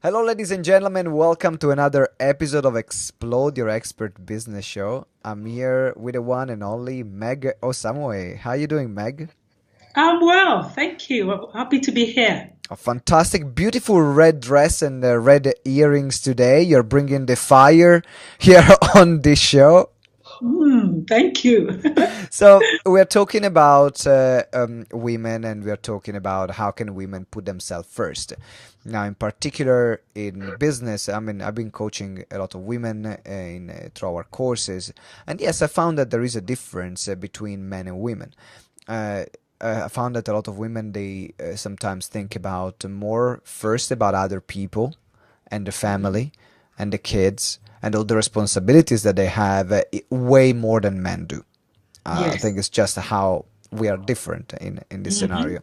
Hello, ladies and gentlemen. Welcome to another episode of Explode Your Expert Business Show. I'm here with the one and only Meg Osamwonyi. How you doing, Meg? I'm well, thank you. I'm happy to be here. A fantastic, beautiful red dress and red earrings today. You're bringing the fire here on this show. Thank you. So we're talking about women, and we're talking about how can women put themselves first. Now, in particular, in business, I mean, I've been coaching a lot of women through our courses, and yes, I found that there is a difference between men and women. Uh, I found that a lot of women they sometimes think about more first about other people and the family and the kids and all the responsibilities that they have way more than men do. I Yes. think it's just how we are different in this hmm scenario.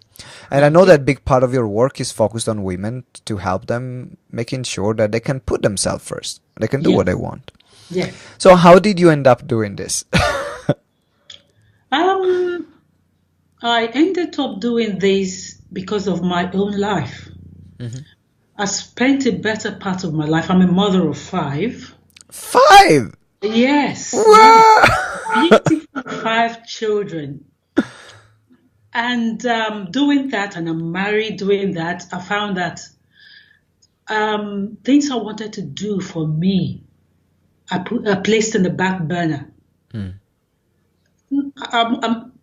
And I know that big part of your work is focused on women to help them making sure that they can put themselves first. They can do what they Yes. want. Yes. So how did you end up doing this? Um, I ended up doing this because of my own life. Mhm. I spent a better part of my life. I'm a mother of five. 5! Yes, yes. Wow! Beautiful five children. And doing that, and I'm married doing that, I found that things I wanted to do for me, I placed in the back burner. Mm,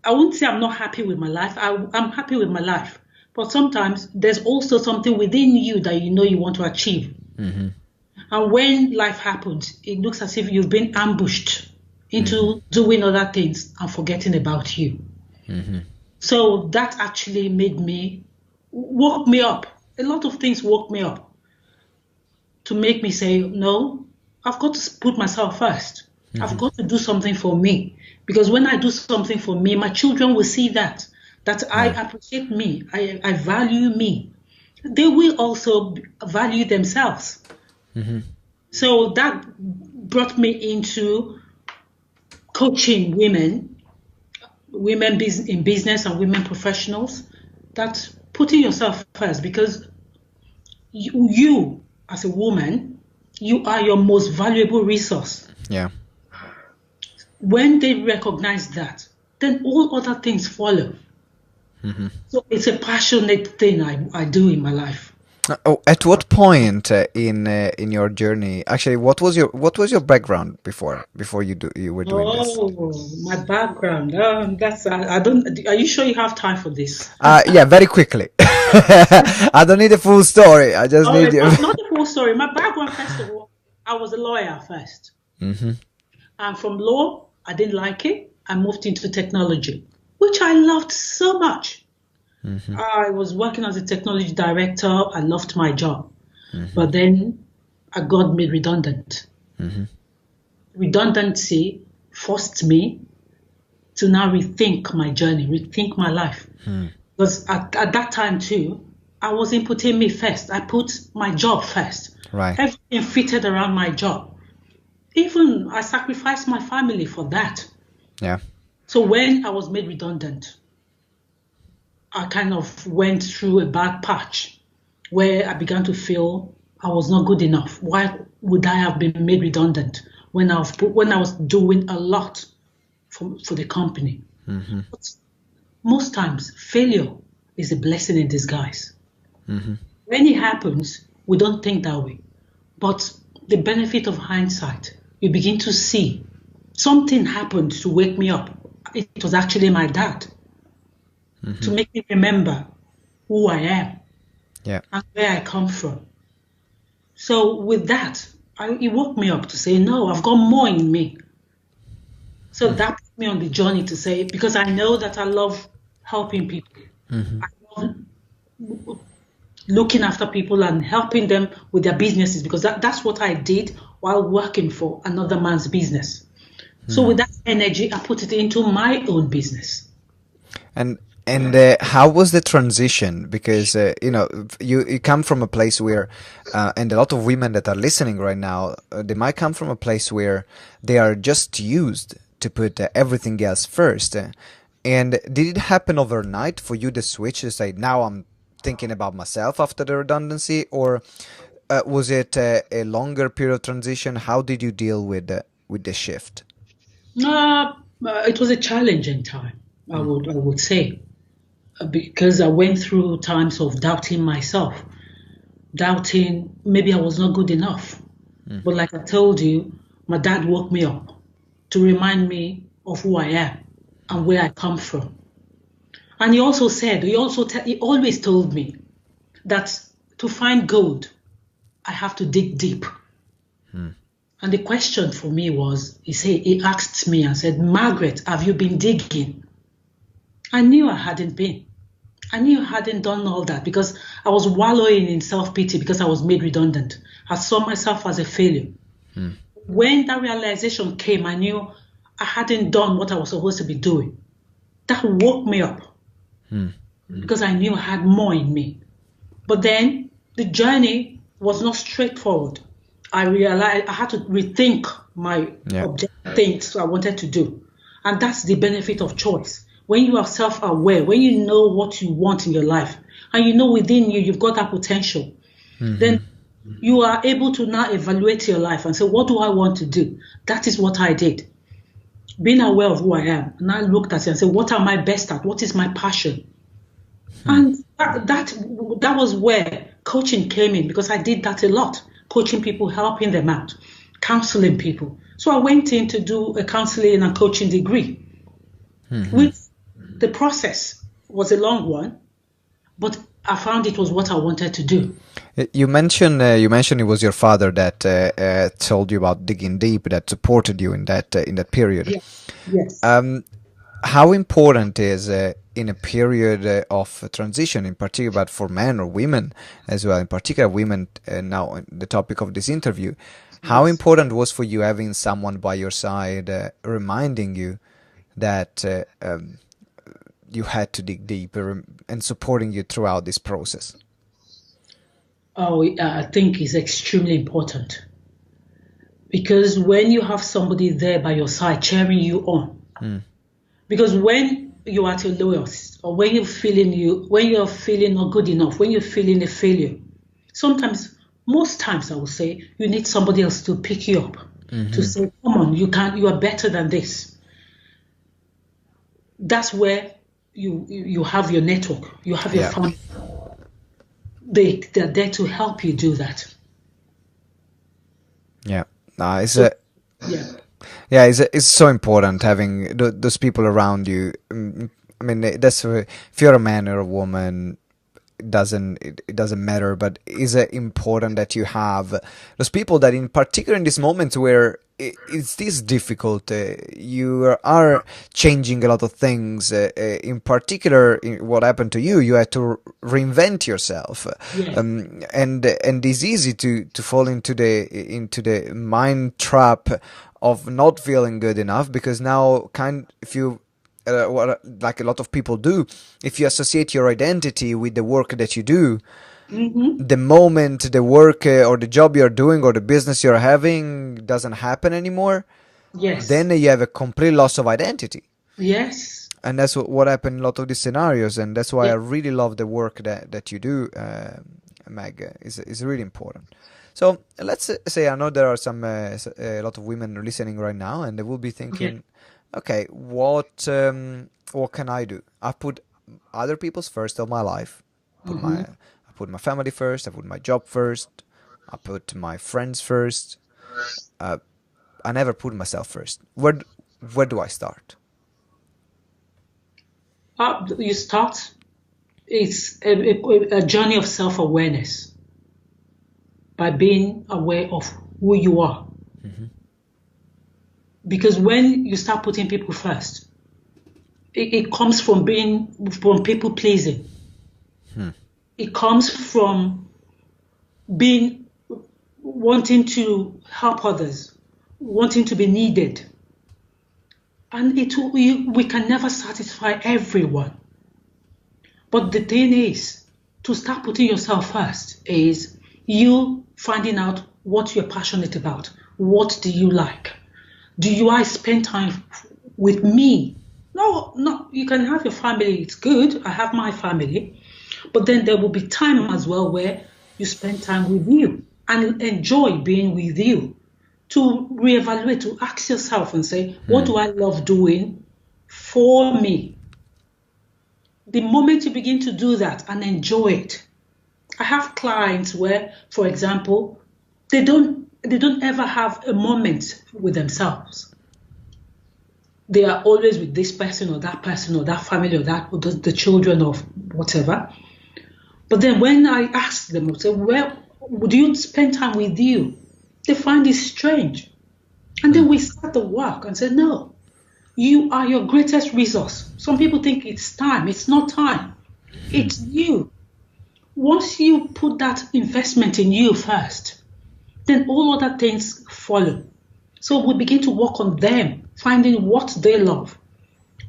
I won't say I'm not happy with my life. I'm happy with my life. But sometimes there's also something within you that you know you want to achieve. mhm, And when life happens, it looks as if you've been ambushed mhm, into doing other things and forgetting about you. mhm, So that actually woke me up. A lot of things woke me up to make me say, no, I've got to put myself first. I've mhm. got to do something for me. Because when I do something for me, my children will see that I Yeah. appreciate me, I value me. They will also value themselves. Mhm, So that brought me into coaching in business and women professionals, that putting yourself first because you as a woman, you are your most valuable resource. yeah. When they recognize that, then all other things follow. Mhm. So it's a passionate thing I do in my life. Oh, at what point in your journey? Actually, what was your background before you were doing this? Oh, my background. I don't. Are you sure you have time for this? Yeah, very quickly. I don't need a full story. I just All need right, you. not the full story. My background, first of all, I was a lawyer first. Mhm, And from law, I didn't like it. I moved into technology, which I loved so much. mhm, I was working as a technology director. I loved my job. mhm, But then I got made redundant. mhm, Redundancy forced me to now rethink my journey, rethink my life. hmm. Because at that time too, I wasn't putting me first. I put my job first. Right. Everything fitted around my job. Even I sacrificed my family for that. Yeah. So when I was made redundant, I kind of went through a bad patch where I began to feel I was not good enough. Why would I have been made redundant when I was doing a lot for the company? Mhm, But most times, failure is a blessing in disguise. mhm, When it happens, we don't think that way. But the benefit of hindsight, you begin to see something happened to wake me up. It was actually my dad to mhm. make me remember who I am Yeah. and where I come from. So with that, it woke me up to say, no, I've got more in me. So Hmm. that put me on the journey to say, because I know that I love helping people. Mhm, I love looking after people and helping them with their businesses because that's what I did while working for another man's business. So hmm. with that energy, I put it into my own business. And how was the transition? Because you come from a place where, and a lot of women that are listening right now, they might come from a place where they are just used to put everything else first. And did it happen overnight for you to switch to say now I'm thinking about myself after the redundancy, or Was it a longer period of transition? How did you deal with the shift? Uh, it was a challenging time, I would say, because I went through times of doubting myself, doubting maybe I was not good enough. But like I told you, my dad woke me up to remind me of who I am and where I come from. And he also said, he always told me that to find gold, I have to dig deep. And the question for me was, he asked me and said, Margaret, have you been digging? I knew I hadn't been. I knew I hadn't done all that because I was wallowing in self-pity because I was made redundant. I saw myself as a failure. When that realization came, I knew I hadn't done what I was supposed to be doing. That woke me up because I knew I had more in me. But then the journey was not straightforward. I realized I had to rethink my things I wanted to do. And that's the benefit of choice. When you are self-aware, when you know what you want in your life, and you know within you, you've got that potential, then you are able to now evaluate your life and say, what do I want to do? That is what I did. Being aware of who I am. And I looked at it and said, what am I best at? What is my passion? And that was where coaching came in, because I did that a lot. Coaching people, helping them out, counseling people. So I went in to do a counseling and coaching degree. Which the process was a long one, but I found it was what I wanted to do. You mentioned it was your father that told you about digging deep, that supported you in that period. Yes. How important is in a period of transition, in particular, but for men or women as well, in particular women, now the topic of this interview, how important was for you having someone by your side reminding you that you had to dig deeper and supporting you throughout this process? Oh, I think it's extremely important, because when you have somebody there by your side cheering you on, because when you're at your lowest, or when you're feeling not good enough, when you're feeling a failure, most times I would say you need somebody else to pick you up, to say, come on, you are better than this. That's where you have your network, you have your family. They're there to help you do that. Yeah, Yeah. yeah, it's so important having those people around you. I mean, that's if you're a man or a woman, it doesn't matter. But it's important that you have those people that, in particular, in this moment where it's this difficult, you are changing a lot of things. In particular, what happened to you, you had to reinvent yourself, Yes. and it's easy to fall into the mind trap of not feeling good enough, because now if you like a lot of people do, if you associate your identity with the work that you do, the moment the work or the job you're doing or the business you're having doesn't happen anymore, Yes. then you have a complete loss of identity. Yes. And that's what happened in a lot of these scenarios, and that's why I Yeah. really love the work that you do, Meg. Is really important. So let's say, I know there are a lot of women listening right now, and they will be Yeah. thinking, okay, what can I do? I put other people's first of my life. I put my family first. I put my job first. I put my friends first. Uh, I never put myself first. Where do I start? You start. It's a journey of self-awareness by being aware of who you are. Because when you start putting people first, it comes from people pleasing. It comes from being wanting to help others, wanting to be needed. And we can never satisfy everyone. But the thing is, to start putting yourself first is you finding out what you're passionate about. What do you like? I spend time with me? No, you can have your family, it's good. I have my family. But then there will be time as well where you spend time with you. and enjoy being with you, to reevaluate, to ask yourself and say, what do I love doing for me? The moment you begin to do that and enjoy it, I have clients where, for example, they don't ever have a moment with themselves. They are always with this person or that family or the children of whatever. But then when I ask them, I say, well, would you spend time with you? They find it strange. And then we start the work and say, no, you are your greatest resource. Some people think it's time. It's not time. It's you. Once you put that investment in you first, then all other things follow. So we begin to work on them, finding what they love.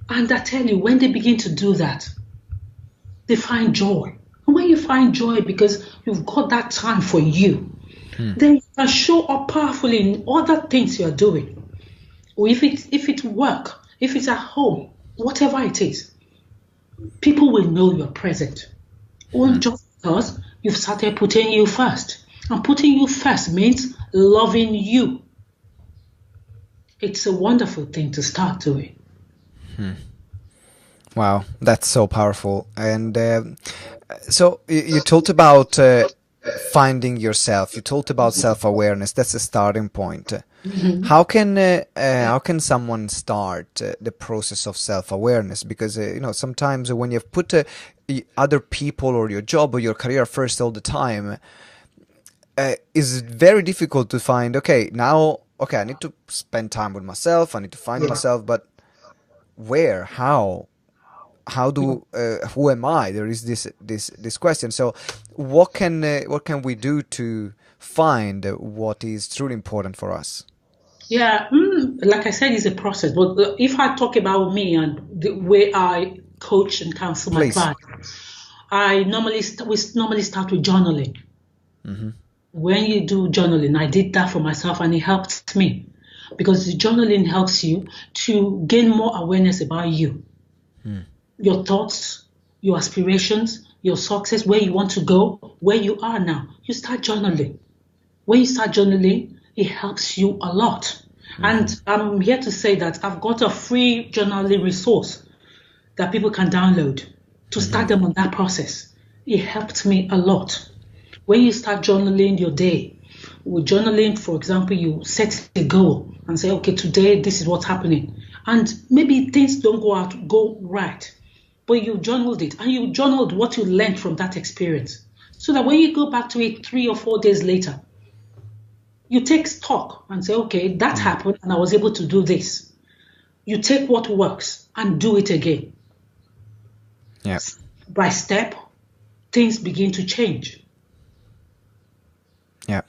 And I tell you, when they begin to do that, they find joy. And when you find joy because you've got that time for you, then you can show up powerfully in other things you're doing. Or if it's work, if it's at home, whatever it is, people will know you're present. Or just because you've started putting you first. And putting you first means loving you. It's a wonderful thing to start doing. Wow, that's so powerful. And so you talked about finding yourself. You talked about self-awareness. That's a starting point. How can someone start the process of self-awareness? Because sometimes when you've put other people or your job or your career first all the time, it's very difficult to find. Okay, I need to spend time with myself. I need to find myself, but where? How? Who am I? There is this question. So what can we do to find what is truly important for us? Yeah, like I said, it's a process. But if I talk about me and the way I coach and counsel my Please. clients, we normally start with journaling. When you do journaling, I did that for myself and it helped me, because the journaling helps you to gain more awareness about you, your thoughts, your aspirations, your success, where you want to go, where you are now. You start journaling. When you start journaling, it helps you a lot. And I'm here to say that I've got a free journaling resource that people can download to start them on that process. It helped me a lot. When you start journaling your day, with journaling, for example, you set a goal and say, okay, today this is what's happening. And maybe things don't go right, but you journaled it and you journaled what you learned from that experience. So that when you go back to it 3 or 4 days later, you take stock and say, okay, that happened and I was able to do this. You take what works and do it again. Yeah. By step, things begin to change. Yeah.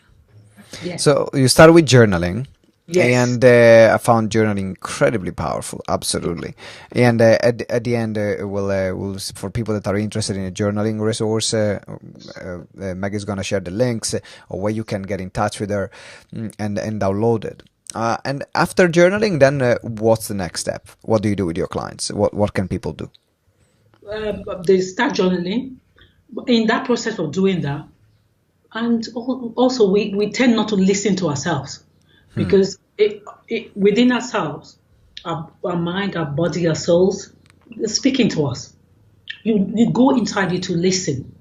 Yes. So you start with journaling. Yes. And I found journaling incredibly powerful, absolutely. And at the end, we'll for people that are interested in a journaling resource, Maggie's gonna share the links or where you can get in touch with her and download it. And after journaling, then what's the next step? What do you do with your clients? What can people do? They start journaling. In that process of doing that, and also we tend not to listen to ourselves. Because within ourselves, our mind, our body, our souls, is speaking to us. You go inside you to listen.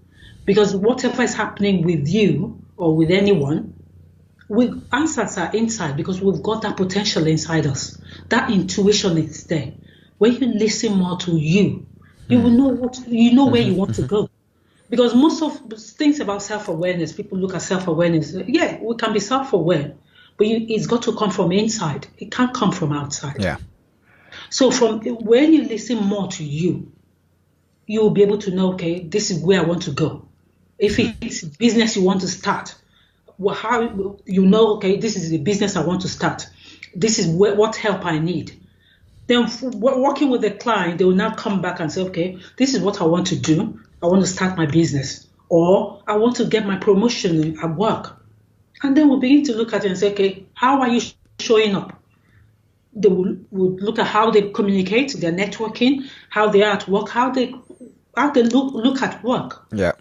Because whatever is happening with you or with anyone, answers are inside, because we've got that potential inside us. That intuition is there. When you listen more to you, you will know where you want to go. Because most of things about self-awareness, people look at self-awareness. Yeah, we can be self-aware. But it's got to come from inside. It can't come from outside. Yeah. So from when you listen more to you, you'll be able to know, okay, this is where I want to go. If it's business you want to start, how you know, okay, this is the business I want to start. This is what help I need. Then working with the client, they will now come back and say, okay, this is what I want to do. I want to start my business, or I want to get my promotion at work. And then we'll begin to look at it and say, okay, how are you showing up? They will look at how they communicate, their networking, how they are at work, how they look at work, Yeah.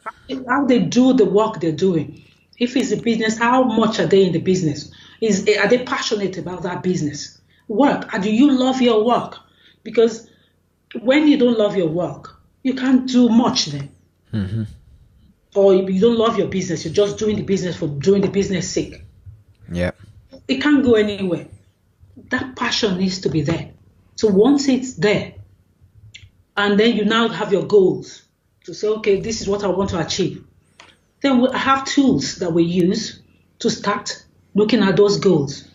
how they do the work they're doing. If it's a business, how much are they in the business? Are they passionate about that business? Work. And do you love your work? Because when you don't love your work, you can't do much then. Or if you don't love your business, you're just doing the business for doing the business sake. Yeah. It can't go anywhere. That passion needs to be there. So once it's there, and then you now have your goals to say, okay, this is what I want to achieve. Then we have tools that we use to start looking at those goals.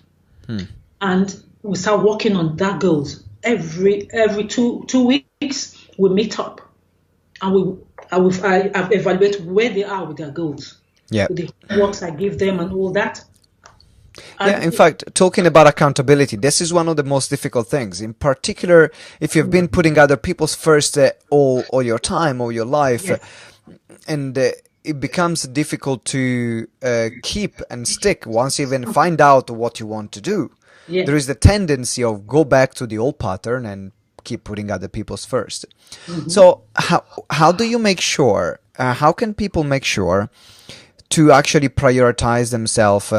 And we start working on that goals. Every two weeks, we meet up and I evaluate where they are with their goals, Yeah. with the works I give them and all that. Yeah, in And fact, talking about accountability, this is one of the most difficult things. In particular, if you've been putting other people's first all your time, all your life, yes, and it becomes difficult to keep and stick once you even find out what you want to do. yes. There is the tendency of go back to the old pattern and keep putting other people's first. So how do you make sure, how can people make sure to actually prioritize themselves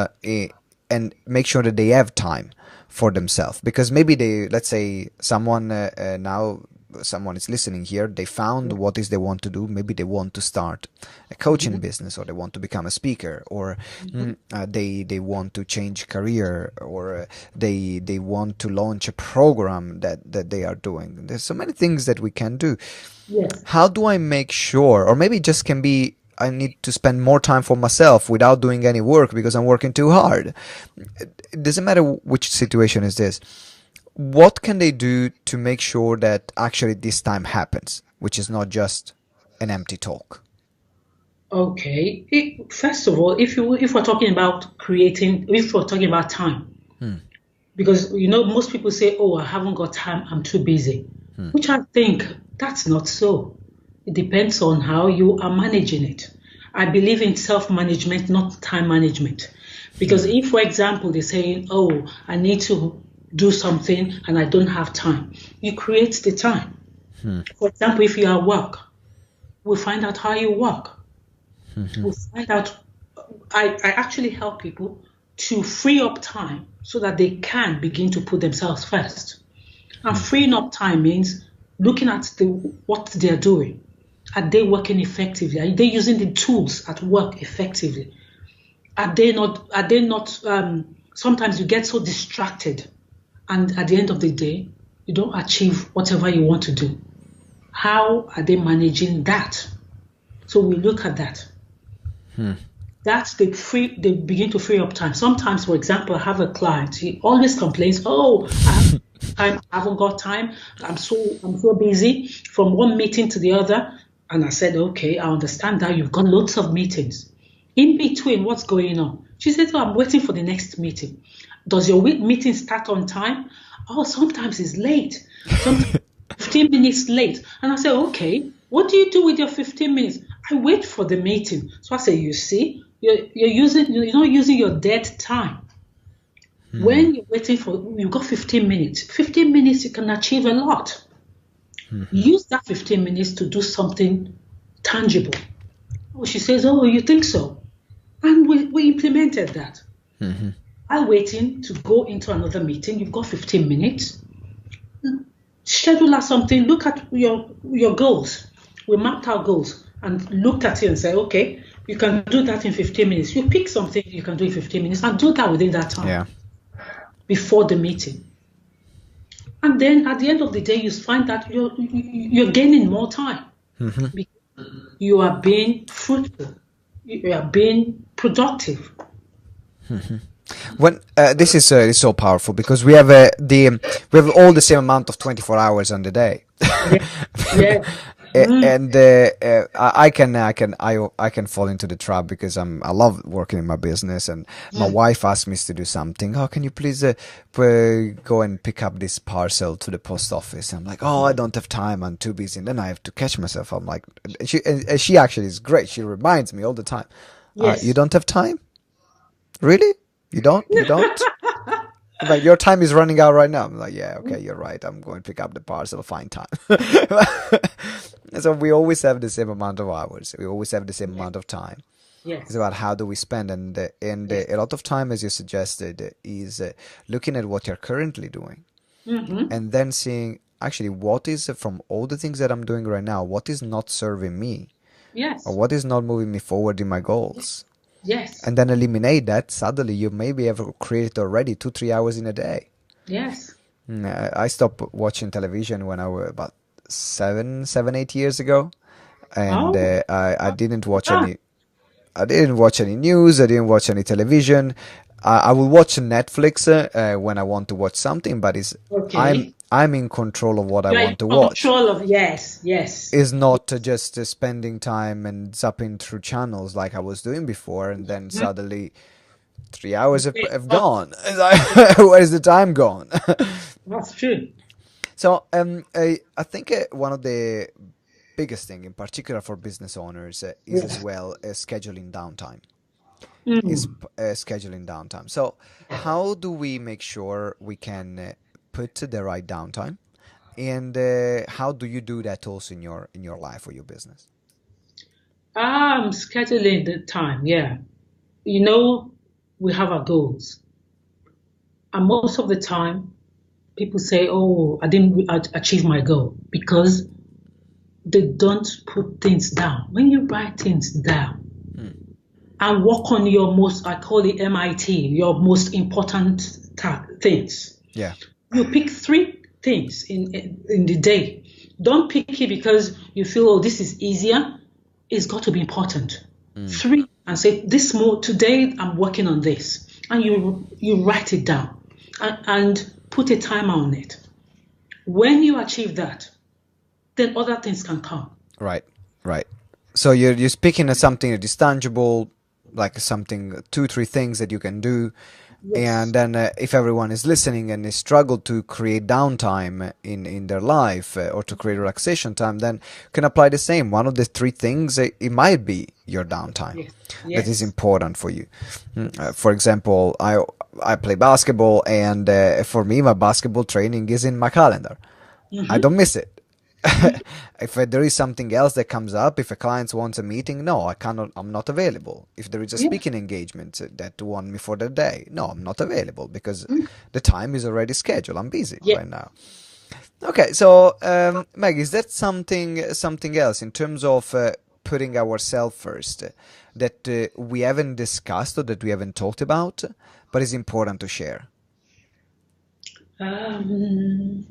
and make sure that they have time for themselves? Because maybe they, let's say now someone is listening here, they found what is they want to do. Maybe they want to start a coaching business, or they want to become a speaker, or they want to change career, or they want to launch a program that they are doing. There's so many things that we can do. Yes. How do I make sure, or maybe it just can be I need to spend more time for myself without doing any work because I'm working too hard. It doesn't matter which situation is this. What can they do to make sure that actually this time happens, which is not just an empty talk? Okay. First of all, if we're talking about if we're talking about time, because most people say, "Oh, I haven't got time. I'm too busy," which I think that's not so. It depends on how you are managing it. I believe in self-management, not time management. Because if, for example, they're saying, "Oh, I need to do something and I don't have time," you create the time. For example, if you are at work, we find out how you work. We find out. I actually help people to free up time so that they can begin to put themselves first. And freeing up time means looking at what they're doing. Are they working effectively? Are they using the tools at work effectively? Are they not? Sometimes you get so distracted, and at the end of the day, you don't achieve whatever you want to do. How are they managing that? So we look at that. That's they begin to free up time. Sometimes, for example, I have a client. He always complains, "Oh, I haven't got time. I'm so busy from one meeting to the other." And I said, "Okay, I understand that you've got lots of meetings. In between, what's going on?" She said, "Oh, I'm waiting for the next meeting." "Does your meeting start on time?" "Oh, sometimes it's late. Sometimes 15 minutes late." And I said, "Okay, what do you do with your 15 minutes?" "I wait for the meeting." So I said, "You see, you're not using your dead time. When you're waiting you've got 15 minutes. 15 minutes, you can achieve a lot. Use that 15 minutes to do something tangible." Oh, she says, "Oh, you think so?" And we implemented that. While waiting to go into another meeting, you've got 15 minutes. Schedule out something. Look at your goals. We mapped our goals and looked at it and said, "Okay, you can do that in 15 minutes. You pick something you can do in 15 minutes and do that within that time." Yeah. Before the meeting. And then at the end of the day, you find that you're gaining more time. You are being fruitful. You are being productive. When this is so powerful because we have we have all the same amount of 24 hours on the day. Yeah. Yeah. And I can fall into the trap because I love working in my business, and my wife asked me to do something. "Oh, can you please go and pick up this parcel to the post office?" I'm like, "Oh, I don't have time. I'm too busy." And then I have to catch myself. I'm like, she actually is great. She reminds me all the time. "You Yes. don't have time? Really? You don't? You don't?" Like, "Your time is running out right now." I'm like, "Yeah, okay, you're right. I'm going to pick up the parcel. Find time." So we always have the same amount of hours. We always have the same amount of time. It's Yes. about how do we spend, and Yes. a lot of time, as you suggested, is looking at what you're currently doing, Mm-hmm. and then seeing actually what is from all the things that I'm doing right now, what is not serving me, or Yes. what is not moving me forward in my goals, Yes. and then eliminate that. Suddenly, you maybe have created already 2 3 hours in a day. Yes. I stopped watching television when I was about 8 years ago, and Oh. I didn't watch Ah, any. I didn't watch any news. I didn't watch any television. I will watch Netflix when I want to watch something, but it's okay. I'm in control of what I You're in want to watch. control of, yes. Yes. Is not just spending time and zapping through channels like I was doing before, and then Mhm. suddenly 3 hours Okay. have Oh, gone. It's like, where's the time gone? that's true. So I think one of the biggest thing, in particular for business owners, is as Yes. well scheduling downtime. Is Mm. scheduling downtime. So how do we make sure we can put the right downtime, and how do you do that also in your life or your business? I'm scheduling the time. Yeah. You know, we have our goals. And most of the time, people say, oh, I didn't achieve my goal because they don't put things down. When you write things down Hmm. and work on your most, I call it MIT, your most important things. Yeah. You pick three things in the day. Don't pick it because you feel, oh, this is easier. It's got to be important. Hmm. Three, and say, this more today, I'm working on this. And you write it down and put a timer on it. When you achieve that, then other things can come. Right. Right. So you're speaking of something that is tangible, like something 2 3 things that you can do. And Yes. then if everyone is listening and they struggle to create downtime in their life, or to create relaxation time, then you can apply the same. One of the 3 things, it might be your downtime Yes. that is Yes. important for you. For example, I play basketball, and for me, my basketball training is in my calendar. I Mm-hmm. don't miss it. If there is something else that comes up, if a client wants a meeting, no, I cannot. I'm not available. If there is a Yeah. speaking engagement that want me for the day, no, I'm not available because Mm. the time is already scheduled. I'm busy Yeah. right now. Okay, so Meg, is that something else in terms of putting ourselves first that we haven't discussed or that we haven't talked about, but is important to share? Um,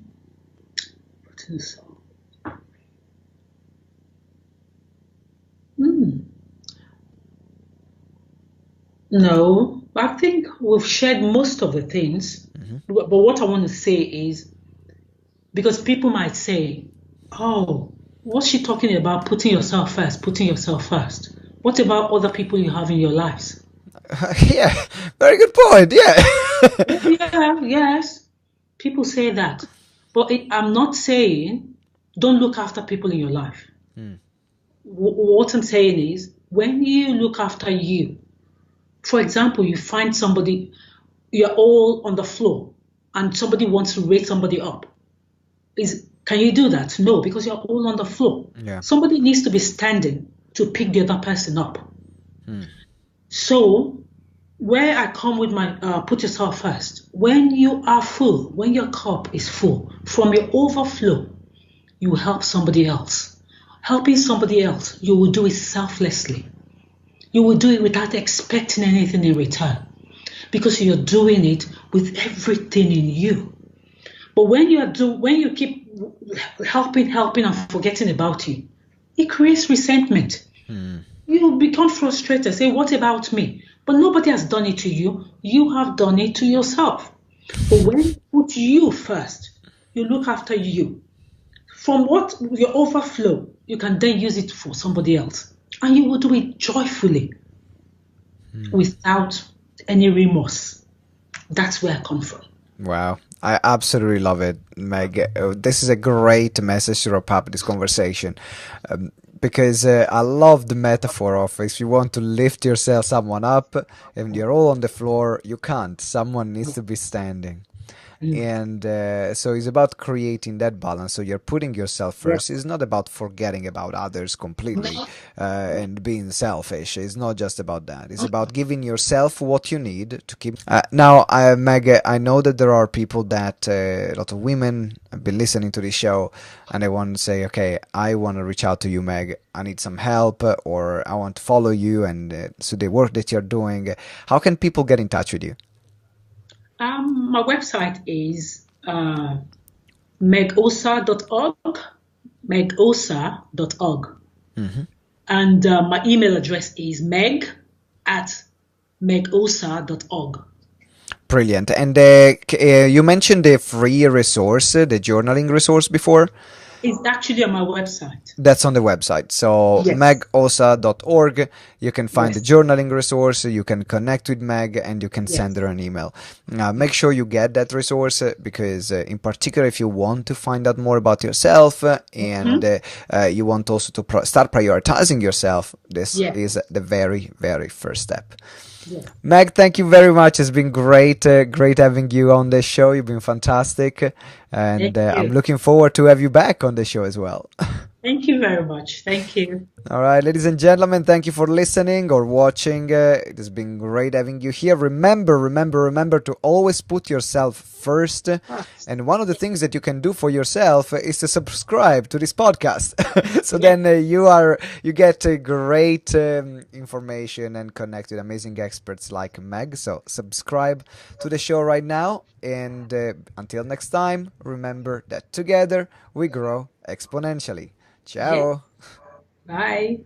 what is- hmm. No, I think we've shared most of the things. Hmm. But what I want to say is because people might say, oh, what's she talking about? Putting yourself first, putting yourself first. What about other people you have in your lives? Yeah, very good point. Yeah. Yeah, yes. People say that. But I'm not saying don't look after people in your life. Hmm. What I'm saying is when you look after you, for example, you find somebody, you're all on the floor and somebody wants to raise somebody up. Can you do that? No, because you're all on the floor. Yeah. Somebody needs to be standing to pick the other person up. Hmm. So where I come with my put yourself first. When you are full, when your cup is full, from your overflow, you help somebody else. Helping somebody else, you will do it selflessly. You will do it without expecting anything in return because you're doing it with everything in you. But when you keep helping and forgetting about you, it creates resentment. Hmm. You become frustrated, say, what about me? But nobody has done it to you. You have done it to yourself. But when you put you first, you look after you. From what your overflow, you can then use it for somebody else. And you will do it joyfully without any remorse. That's where I come from. Wow. I absolutely love it, Meg. This is a great message to wrap up this conversation. Because I love the metaphor of if you want to lift yourself, someone up, and you're all on the floor, you can't. Someone needs to be standing. Mm. And so it's about creating that balance. So you're putting yourself Yeah. first. It's not about forgetting about others completely No. and being selfish. It's not just about that. It's about giving yourself what you need to keep. Now, Meg, I know that there are people that a lot of women have been listening to this show, and they want to say, "Okay, I want to reach out to you, Meg. I need some help, or I want to follow you, and so the work that you're doing." How can people get in touch with you? My website is megosa.org, megosa.org. Mm-hmm. And my email address is meg at megosa.org. Brilliant. And you mentioned the free resource, the journaling resource before. It's actually on my website. That's on the website. So Yes. megosa.org. You can find the Yes. journaling resource. You can connect with Meg and you can send Yes. her an email. Make Yes. sure you get that resource because, in particular, if you want to find out more about yourself and Mhm. you want also to start prioritizing yourself, this Yes. is the very, very first step. Yes. Meg, thank you very much. It's been great, great having you on the show. You've been fantastic, Thank and I'm you. looking forward to have you back on the show as well. Thank you very much. Thank you. All right, ladies and gentlemen, thank you for listening or watching. It has been great having you here. Remember to always put yourself first. Fast. And one of the things that you can do for yourself is to subscribe to this podcast. So Yes. then you get great information and connect with amazing experts like Meg. So subscribe to the show right now. And until next time, remember that together we grow exponentially. Yes. Ciao. Bye.